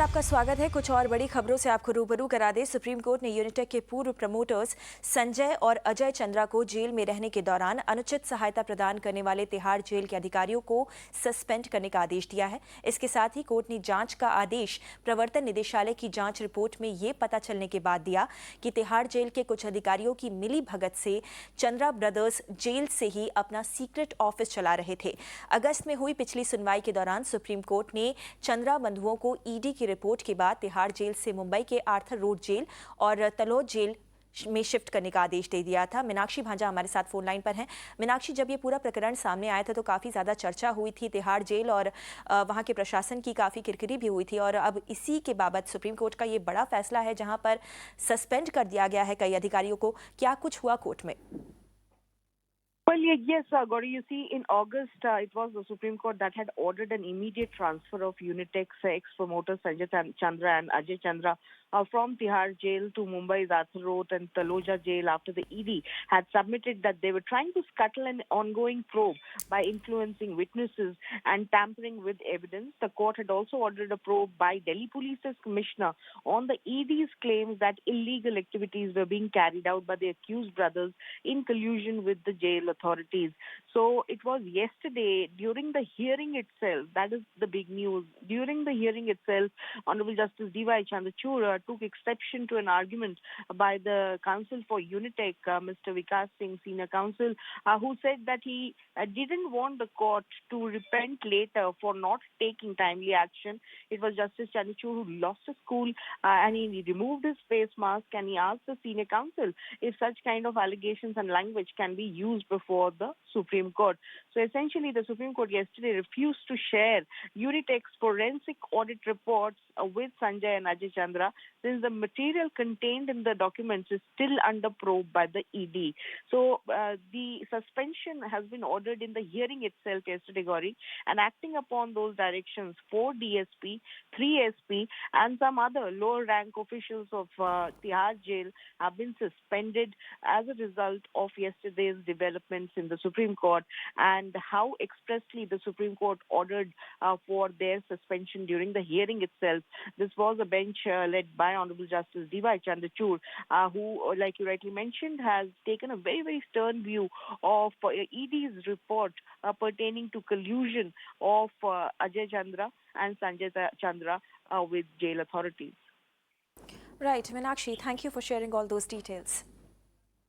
आपका स्वागत है। कुछ और बड़ी खबरों से आपको रूबरू करा दे। सुप्रीम कोर्ट ने यूनिटेक के पूर्व प्रमोटर्स संजय और अजय चंद्रा को जेल में रहने के दौरान अनुचित सहायता प्रदान करने वाले तिहाड़ जेल के अधिकारियों को सस्पेंड करने का आदेश दिया है। इसके साथ ही कोर्ट ने जांच का आदेश प्रवर्तन निदेशालय की जांच रिपोर्ट में ये पता चलने के बाद दिया कि तिहाड़ जेल के कुछ अधिकारियों की मिली भगत से चंद्रा ब्रदर्स जेल से ही अपना सीक्रेट ऑफिस चला रहे थे। अगस्त में हुई पिछली सुनवाई के दौरान सुप्रीम कोर्ट ने चंद्रा बंधुओं को ईडी की रिपोर्ट के बाद तिहाड़ जेल से मुंबई के आर्थर रोड जेल और तलोद जेल में शिफ्ट करने का आदेश दे दिया था। मीनाक्षी भांजा हमारे साथ फोन लाइन पर हैं। मीनाक्षी, जब ये पूरा प्रकरण सामने आया था तो काफ़ी ज़्यादा चर्चा हुई थी तिहाड़ जेल और वहाँ के प्रशासन की काफ़ी किरकिरी भी हुई थी, और अब इसी के बाबत सुप्रीम कोर्ट का ये बड़ा फैसला है जहाँ पर सस्पेंड कर दिया गया है कई अधिकारियों को। क्या कुछ हुआ कोर्ट में? Well, yes, Gauri, you see, in August, it was the Supreme Court that had ordered an immediate transfer of Unitech's ex-promoters Sanjay Chandra and Ajay Chandra from Tihar jail to Mumbai's Athol Road and Taloja jail after the ED had submitted that they were trying to scuttle an ongoing probe by influencing witnesses and tampering with evidence. The court had also ordered a probe by Delhi Police's commissioner on the ED's claims that illegal activities were being carried out by the accused brothers in collusion with the jail authorities. So it was yesterday during the hearing itself, that is the big news. During the hearing itself, Honorable Justice D.Y. Chandrachud took exception to an argument by the counsel for Unitech, Mr. Vikas Singh, senior counsel, who said that he didn't want the court to repent later for not taking timely action. It was Justice Chandrachud who lost his cool and he removed his face mask and he asked the senior counsel if such kind of allegations and language can be used before the Supreme Court. So essentially, the Supreme Court yesterday refused to share Unitech's forensic audit reports with Sanjay and Ajay Chandra, since the material contained in the documents is still under probe by the ED. So the suspension has been ordered in the hearing itself yesterday, Gauri, and acting upon those directions, 4 DSP, 3 SP, and some other lower rank officials of Tihar jail have been suspended as a result of yesterday's developments in the Supreme Court, and how expressly the Supreme Court ordered for their suspension during the hearing itself. This was a bench led by Honorable Justice D.Y. Chandrachud, who, like you rightly mentioned, has taken a very, very stern view of ED's report pertaining to collusion of Ajay Chandra and Sanjay Chandra with jail authorities. Right, Meenakshi, thank you for sharing all those details.